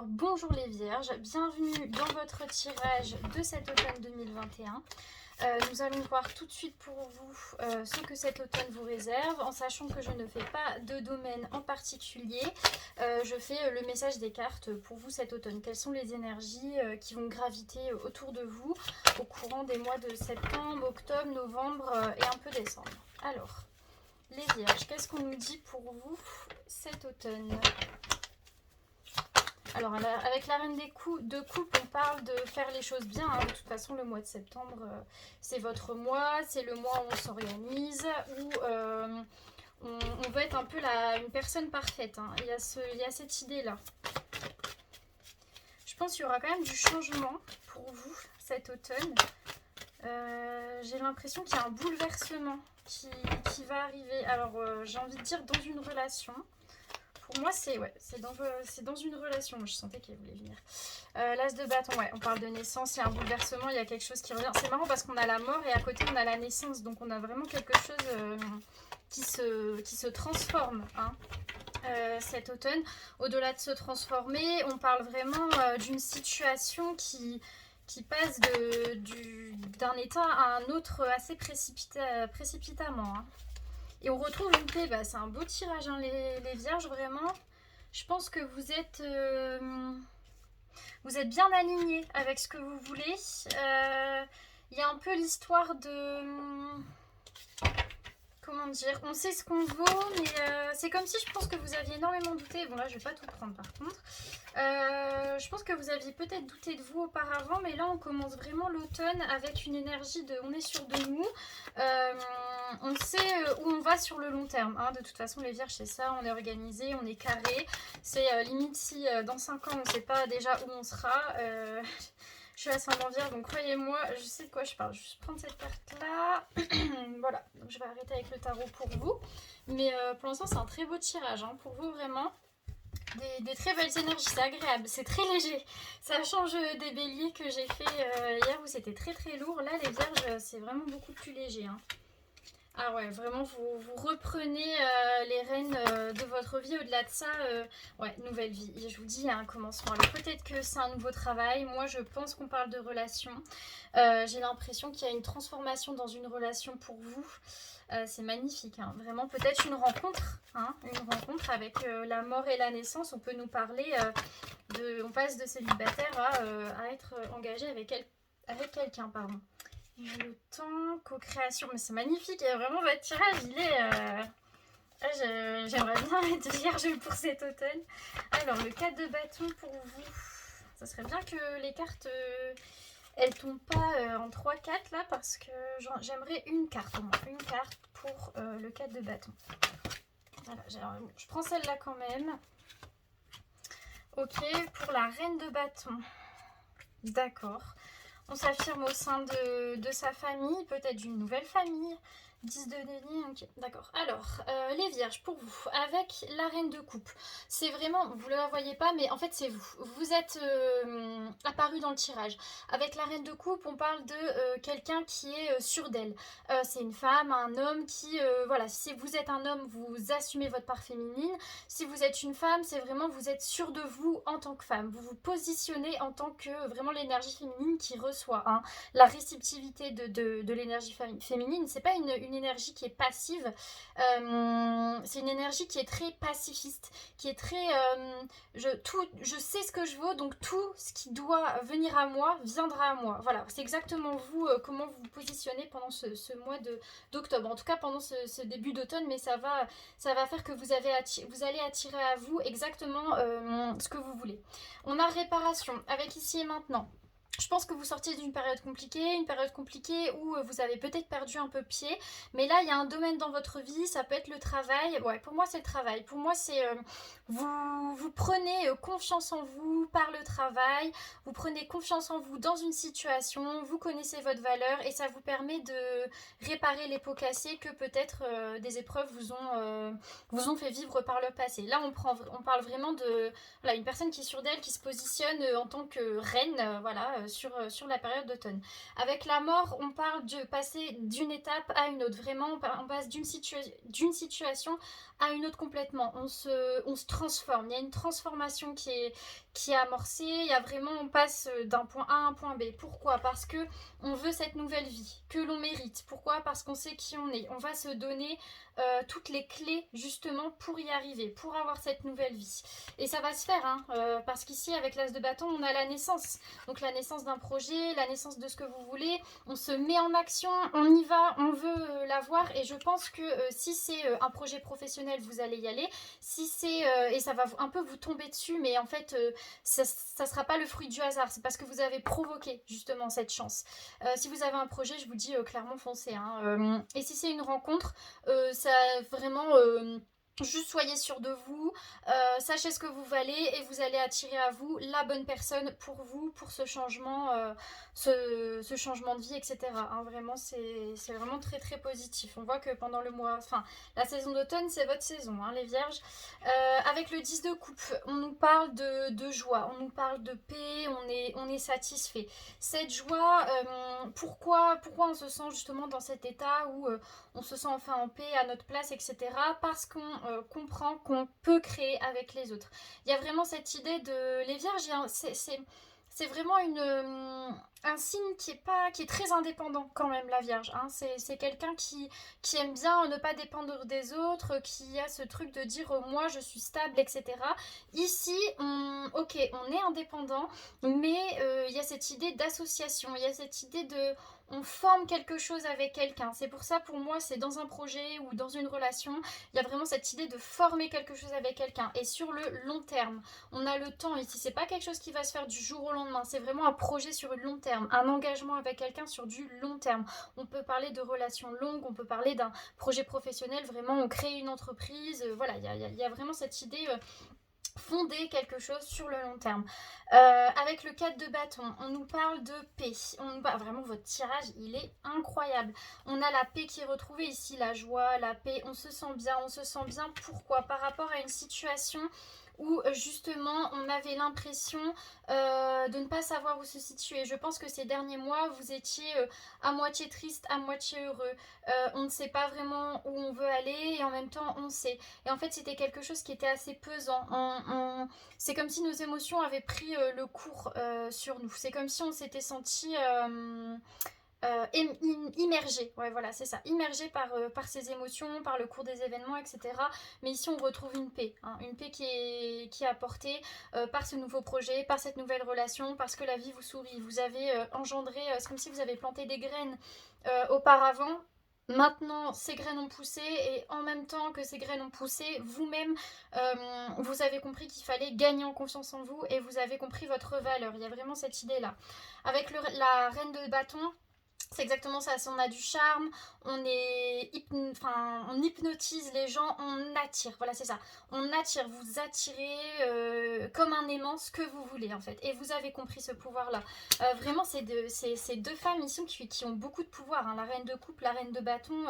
Bonjour les Vierges, bienvenue dans votre tirage de cet automne 2021. Nous allons voir tout de suite pour vous ce que cet automne vous réserve, en sachant que je ne fais pas de domaine en particulier. Je fais le message des cartes pour vous cet automne. Quelles sont les énergies qui vont graviter autour de vous au courant des mois de septembre, octobre, novembre et un peu décembre. Alors, les Vierges, qu'est-ce qu'on nous dit pour vous cet automne ? Alors, avec la reine de coupe, on parle de faire les choses bien. De toute façon, le mois de septembre, c'est votre mois. C'est le mois où on s'organise, où on veut être un peu une personne parfaite. Il y a cette idée-là. Je pense qu'il y aura quand même du changement pour vous cet automne. J'ai l'impression qu'il y a un bouleversement qui va arriver. Alors, j'ai envie de dire dans une relation. Pour moi, c'est dans une relation. Je sentais qu'elle voulait venir. L'as de bâton, ouais, on parle de naissance, il y a un bouleversement, il y a quelque chose qui revient. C'est marrant parce qu'on a la mort et à côté, on a la naissance. Donc, on a vraiment quelque chose qui se transforme cet automne. Au-delà de se transformer, on parle vraiment d'une situation qui passe d'un état à un autre assez précipitamment. Et on retrouve une paix, c'est un beau tirage, les vierges, vraiment. Je pense que vous êtes bien alignés avec ce que vous voulez. Il y a un peu l'histoire de... Comment dire, on sait ce qu'on vaut, mais c'est comme si je pense que vous aviez énormément douté. Bon là, je vais pas tout prendre par contre. Je pense que vous aviez peut-être douté de vous auparavant, mais là, on commence vraiment l'automne avec une énergie de... On est sûr de nous. On sait où on va sur le long terme. De toute façon, les vierges, c'est ça. On est organisé, on est carré. C'est limite si dans 5 ans, on ne sait pas déjà où on sera. Je suis ascendant vierge, donc croyez-moi, je sais de quoi je parle. Je vais juste prendre cette carte-là. Voilà, donc je vais arrêter avec le tarot pour vous. Mais pour l'instant, c'est un très beau tirage. Pour vous, vraiment. Des très belles énergies, c'est agréable, c'est très léger. Ça change des béliers que j'ai fait hier où c'était très très lourd. Là, les vierges, c'est vraiment beaucoup plus léger. Ah ouais, vraiment, vous reprenez les rênes de votre vie. Au-delà de ça, ouais, nouvelle vie. Et je vous dis, il y a un commencement. Alors peut-être que c'est un nouveau travail. Moi, je pense qu'on parle de relation. J'ai l'impression qu'il y a une transformation dans une relation pour vous. C'est magnifique, vraiment. Peut-être une rencontre avec la mort et la naissance. On peut nous parler on passe de célibataire à être engagé avec quelqu'un, pardon. Le temps, co-création, mais c'est magnifique, et vraiment votre tirage, il est... J'aimerais bien être vierge pour cet automne. Alors, le 4 de bâton pour vous, ça serait bien que les cartes, elles tombent pas en 3-4 là, parce que j'aimerais une carte au moins, une carte pour le 4 de bâton. Voilà, je prends celle-là quand même. Ok, pour la reine de bâton. D'accord. On s'affirme au sein de sa famille, peut-être d'une nouvelle famille. 10 de denier, ok, d'accord. Alors, les vierges, pour vous, avec la reine de coupe, c'est vraiment, vous ne la voyez pas, mais en fait c'est vous. Vous êtes apparu dans le tirage. Avec la reine de coupe, on parle de quelqu'un qui est sûr d'elle. C'est une femme, un homme qui, voilà, si vous êtes un homme, vous assumez votre part féminine. Si vous êtes une femme, c'est vraiment, vous êtes sûr de vous en tant que femme. Vous vous positionnez en tant que vraiment l'énergie féminine qui reçoit. La réceptivité de l'énergie féminine, c'est pas une énergie qui est passive, c'est une énergie qui est très pacifiste, qui est très je sais ce que je veux, donc tout ce qui doit venir à moi viendra à moi. Voilà, c'est exactement vous, comment vous vous positionnez pendant ce mois d'octobre, en tout cas pendant ce début d'automne, mais ça va faire que vous allez attirer à vous exactement ce que vous voulez. On a réparation avec ici et maintenant. Je pense que vous sortiez d'une période compliquée où vous avez peut-être perdu un peu pied, mais là il y a un domaine dans votre vie, ça peut être le travail. Ouais, pour moi c'est le travail. Pour moi c'est vous prenez confiance en vous par le travail, vous prenez confiance en vous dans une situation, vous connaissez votre valeur et ça vous permet de réparer les pots cassés que peut-être des épreuves vous ont fait vivre par le passé. Là on parle vraiment de une personne qui est sûre d'elle, qui se positionne en tant que reine, sur la période d'automne. Avec la mort, on parle de passer d'une étape à une autre. Vraiment, on passe d'une situation à une autre complètement. On se transforme. Il y a une transformation qui qui est amorcée. Il y a vraiment, on passe d'un point A à un point B. Pourquoi? Parce que on veut cette nouvelle vie, que l'on mérite. Pourquoi? Parce qu'on sait qui on est. On va se donner toutes les clés justement pour y arriver, pour avoir cette nouvelle vie. Et ça va se faire, hein, parce qu'ici avec l'as de bâton, on a la naissance. Donc la naissance d'un projet, la naissance de ce que vous voulez. On se met en action, on y va, on veut l'avoir. Et je pense que si c'est un projet professionnel, vous allez y aller. Si c'est et ça va un peu vous tomber dessus, mais en fait, ça sera pas le fruit du hasard. C'est parce que vous avez provoqué justement cette chance. Si vous avez un projet, je vous dis clairement foncez. Hein. Et si c'est une rencontre, ça vraiment juste soyez sûr de vous, sachez ce que vous valez et vous allez attirer à vous la bonne personne pour vous, pour ce changement, ce changement de vie, etc. Hein, vraiment, c'est vraiment très très positif. On voit que pendant le mois, enfin la saison d'automne, c'est votre saison, hein, les vierges. Avec le 10 de coupe, on nous parle de joie, on nous parle de paix, on est satisfait. Cette joie, pourquoi on se sent justement dans cet état où on se sent enfin en paix, à notre place, etc. Parce qu'on comprend qu'on peut créer avec les autres. Il y a vraiment cette idée de... Les vierges, c'est vraiment un signe qui est très indépendant quand même, la Vierge. Hein. C'est quelqu'un qui aime bien ne pas dépendre des autres, qui a ce truc de dire moi je suis stable, etc. Ici, ok, on est indépendant, mais il y a cette idée d'association, il y a cette idée de... On forme quelque chose avec quelqu'un. C'est pour ça, pour moi, c'est dans un projet ou dans une relation, il y a vraiment cette idée de former quelque chose avec quelqu'un. Et sur le long terme, on a le temps ici. C'est pas quelque chose qui va se faire du jour au lendemain. C'est vraiment un projet sur le long terme, un engagement avec quelqu'un sur du long terme. On peut parler de relations longues, on peut parler d'un projet professionnel. Vraiment, on crée une entreprise. Voilà, il y a vraiment cette idée... fonder quelque chose sur le long terme. Avec le 4 de bâton, on nous parle de paix. Vraiment, votre tirage, il est incroyable. On a la paix qui est retrouvée ici, la joie, la paix. On se sent bien, on se sent bien. Pourquoi? Par rapport à une situation où justement on avait l'impression de ne pas savoir où se situer. Je pense que ces derniers mois, vous étiez à moitié triste, à moitié heureux. On ne sait pas vraiment où on veut aller et en même temps on sait. Et en fait, c'était quelque chose qui était assez pesant. C'est comme si nos émotions avaient pris le cours sur nous. C'est comme si on s'était senti... immergé, ouais voilà c'est ça, immergé par ses émotions, par le cours des événements, etc. Mais ici on retrouve une paix, hein, une paix qui est apportée par ce nouveau projet, par cette nouvelle relation, parce que la vie vous sourit. Vous avez engendré, c'est comme si vous avez planté des graines auparavant. Maintenant, ces graines ont poussé et en même temps que ces graines ont poussé, vous-même, vous avez compris qu'il fallait gagner en confiance en vous et vous avez compris votre valeur. Il y a vraiment cette idée-là. Avec la reine de bâton, c'est exactement ça, si on a du charme, on hypnotise les gens, on attire, voilà c'est ça. On attire, vous attirez comme un aimant ce que vous voulez en fait. Et vous avez compris ce pouvoir-là. Vraiment, ces deux femmes ici qui ont beaucoup de pouvoir, hein. La reine de coupe, la reine de bâton,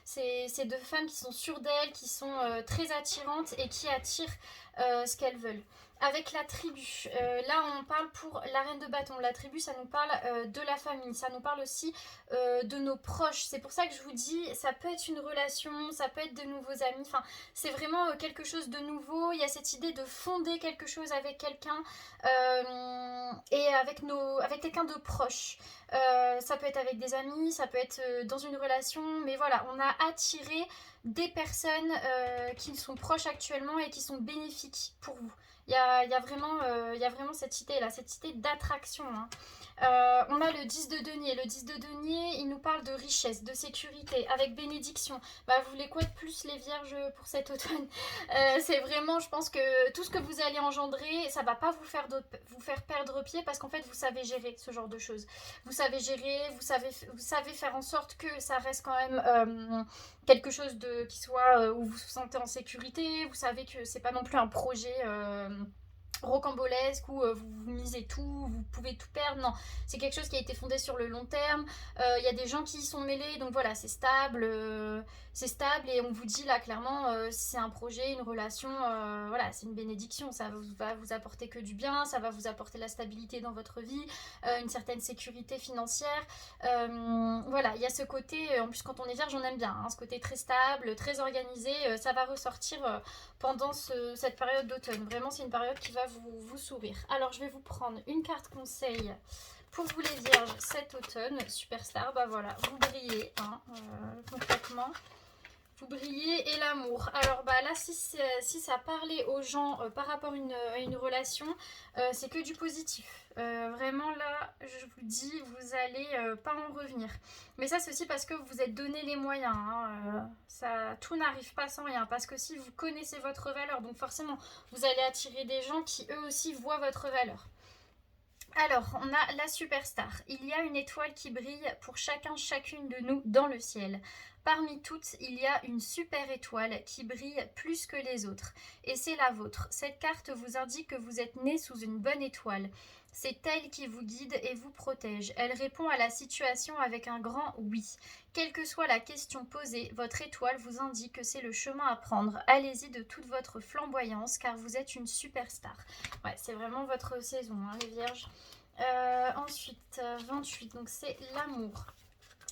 c'est deux femmes qui sont sûres d'elles, qui sont très attirantes et qui attirent ce qu'elles veulent. Avec la tribu, là on parle pour la reine de bâton. La tribu, ça nous parle de la famille, ça nous parle aussi de nos proches. C'est pour ça que je vous dis, ça peut être une relation, ça peut être de nouveaux amis. Enfin, c'est vraiment quelque chose de nouveau. Il y a cette idée de fonder quelque chose avec quelqu'un et avec quelqu'un de proche. Ça peut être avec des amis, ça peut être dans une relation, mais voilà, on a attiré des personnes qui sont proches actuellement et qui sont bénéfiques pour vous. Il y a vraiment cette idée-là, cette idée d'attraction. Hein. On a le 10 de denier. Le 10 de denier, il nous parle de richesse, de sécurité, avec bénédiction. Vous voulez quoi de plus, les vierges, pour cet automne? C'est vraiment, je pense que tout ce que vous allez engendrer, ça va pas vous faire perdre pied parce qu'en fait, vous savez gérer ce genre de choses. Vous savez gérer, vous savez faire en sorte que ça reste quand même quelque chose qui soit où vous vous sentez en sécurité. Vous savez que c'est pas non plus un projet rocambolesque où vous misez tout, vous pouvez tout perdre. Non, c'est quelque chose qui a été fondé sur le long terme. Il y a des gens qui y sont mêlés, donc voilà, c'est stable et on vous dit là clairement, c'est un projet, une relation, voilà, c'est une bénédiction. Ça va vous apporter que du bien, ça va vous apporter la stabilité dans votre vie, une certaine sécurité financière. Voilà, il y a ce côté, en plus quand on est vierge, on aime bien, hein, ce côté très stable, très organisé, ça va ressortir pendant cette période d'automne. Vraiment, c'est une période qui va vous sourire. Alors je vais vous prendre une carte conseil pour vous les vierges cet automne. Superstar, bah voilà, vous brillez hein, concrètement. Vous brillez et l'amour. Alors bah là si ça parlait aux gens par rapport à une relation, c'est que du positif. Vraiment là je vous dis vous allez pas en revenir. Mais ça c'est aussi parce que vous vous êtes donné les moyens. Hein, tout n'arrive pas sans rien. Parce que si vous connaissez votre valeur, donc forcément vous allez attirer des gens qui eux aussi voient votre valeur. Alors, on a la superstar. Il y a une étoile qui brille pour chacune de nous dans le ciel. Parmi toutes, il y a une super étoile qui brille plus que les autres. Et c'est la vôtre. Cette carte vous indique que vous êtes né sous une bonne étoile. C'est elle qui vous guide et vous protège. Elle répond à la situation avec un grand oui. Quelle que soit la question posée, votre étoile vous indique que c'est le chemin à prendre. Allez-y de toute votre flamboyance car vous êtes une superstar. Ouais, c'est vraiment votre saison, hein, les vierges. Ensuite, 28, donc c'est l'amour.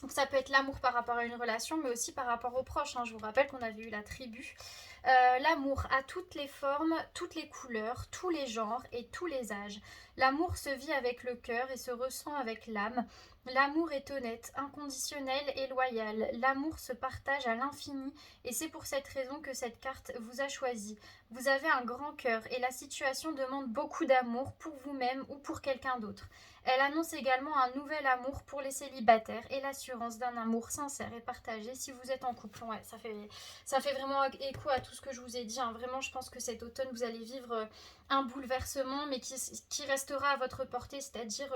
Donc ça peut être l'amour par rapport à une relation, mais aussi par rapport aux proches. Hein. Je vous rappelle qu'on avait eu la tribu. L'amour a toutes les formes, toutes les couleurs, tous les genres et tous les âges. L'amour se vit avec le cœur et se ressent avec l'âme. L'amour est honnête, inconditionnel et loyal. L'amour se partage à l'infini et c'est pour cette raison que cette carte vous a choisi. Vous avez un grand cœur et la situation demande beaucoup d'amour pour vous-même ou pour quelqu'un d'autre. Elle annonce également un nouvel amour pour les célibataires et l'assurance d'un amour sincère et partagé si vous êtes en couple. Ouais, ça fait vraiment écho à tout ce que je vous ai dit. Hein. Vraiment, je pense que cet automne, vous allez vivre un bouleversement, mais qui restera à votre portée, c'est-à-dire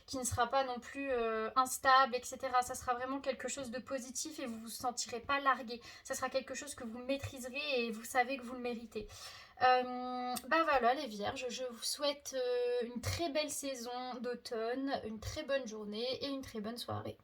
qui ne sera pas non plus instable, etc. Ça sera vraiment quelque chose de positif et vous ne vous sentirez pas largué. Ça sera quelque chose que vous maîtriserez et vous savez que vous le méritez. Bah voilà les vierges, je vous souhaite une très belle saison d'automne, une très bonne journée et une très bonne soirée.